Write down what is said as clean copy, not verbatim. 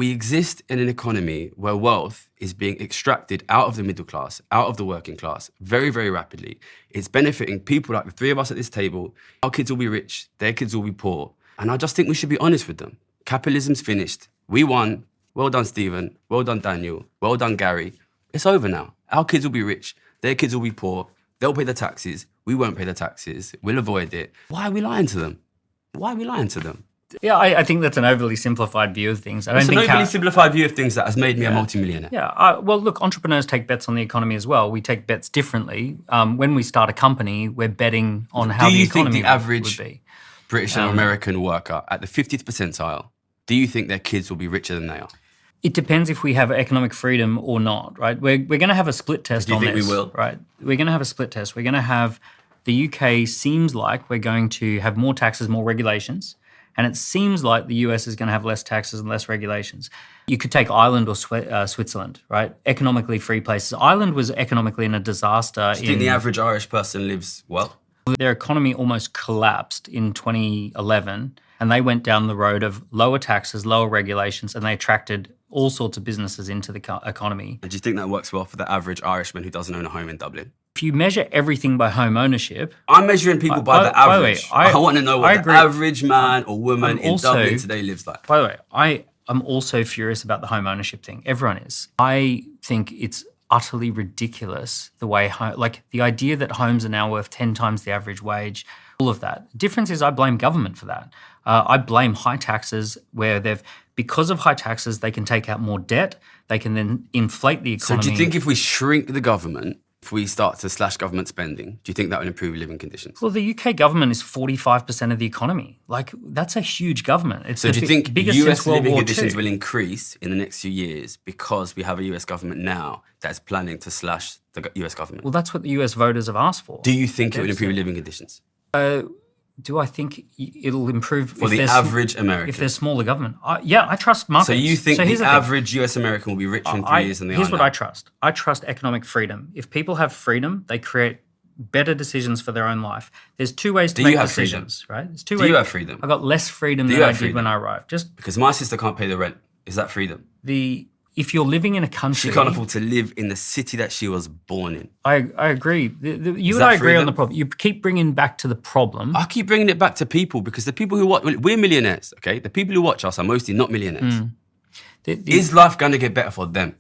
We exist in an economy where wealth is being extracted out of the middle class, out of the working class, very, very rapidly. It's benefiting people like the three of us at this table. Our kids will be rich, their kids will be poor. And I just think we should be honest with them. Capitalism's finished. We won. Well done, Stephen. Well done, Daniel. Well done, Gary. It's over now. Our kids will be rich, their kids will be poor. They'll pay the taxes. We won't pay the taxes. We'll avoid it. Why are we lying to them? Why are we lying to them? Yeah, I think that's an overly simplified view of things. It's an overly simplified view of things that has made me a multimillionaire. Yeah, well, look, entrepreneurs take bets on the economy as well. We take bets differently. When we start a company, we're betting on how the economy would be. Do you think the average British and American worker at the 50th percentile, do you think their kids will be richer than they are? It depends if we have economic freedom or not, right? We're going to have a split test on this. Do you think we will? Right. We're going to have a split test. We're going to have, the UK seems like we're going to have more taxes, more regulations. And it seems like the US is going to have less taxes and less regulations. You could take Ireland or Switzerland, right? Economically free places. Ireland was economically in a disaster. Do you think the average Irish person lives well? Their economy almost collapsed in 2011, and they went down the road of lower taxes, lower regulations, and they attracted all sorts of businesses into the economy. And do you think that works well for the average Irishman who doesn't own a home in Dublin? If you measure everything by home ownership... I'm measuring people by the average. I want to know what the average man or woman in Dublin today lives like. By the way, I'm also furious about the home ownership thing. Everyone is. I think it's utterly ridiculous the way, the idea that homes are now worth 10 times the average wage, all of that. The difference is I blame government for that. I blame high taxes where because of high taxes, they can take out more debt. They can then inflate the economy. So do you think if we shrink the government, if we start to slash government spending, do you think that will improve living conditions? Well, the UK government is 45% of the economy. That's a huge government. It's so do you think US living conditions will increase in the next few years because we have a US government now that's planning to slash the US government? Well, that's what the US voters have asked for. Do you think it will improve living conditions? Do I think it'll improve for the average American? If there's smaller government? Yeah, I trust markets. So you think the average US American will be richer in 3 years than they are now? Here's what I trust. I trust economic freedom. If people have freedom, they create better decisions for their own life. There's two ways to make decisions, right? There's two ways. Do you have freedom? I got less freedom than I did when I arrived. Because my sister can't pay the rent. Is that freedom? If you're living in a country... She can't afford to live in the city that she was born in. I agree. You and I agree on the problem. You keep bringing back to the problem. I keep bringing it back to people because the people who watch... We're millionaires, okay? The people who watch us are mostly not millionaires. Is life going to get better for them?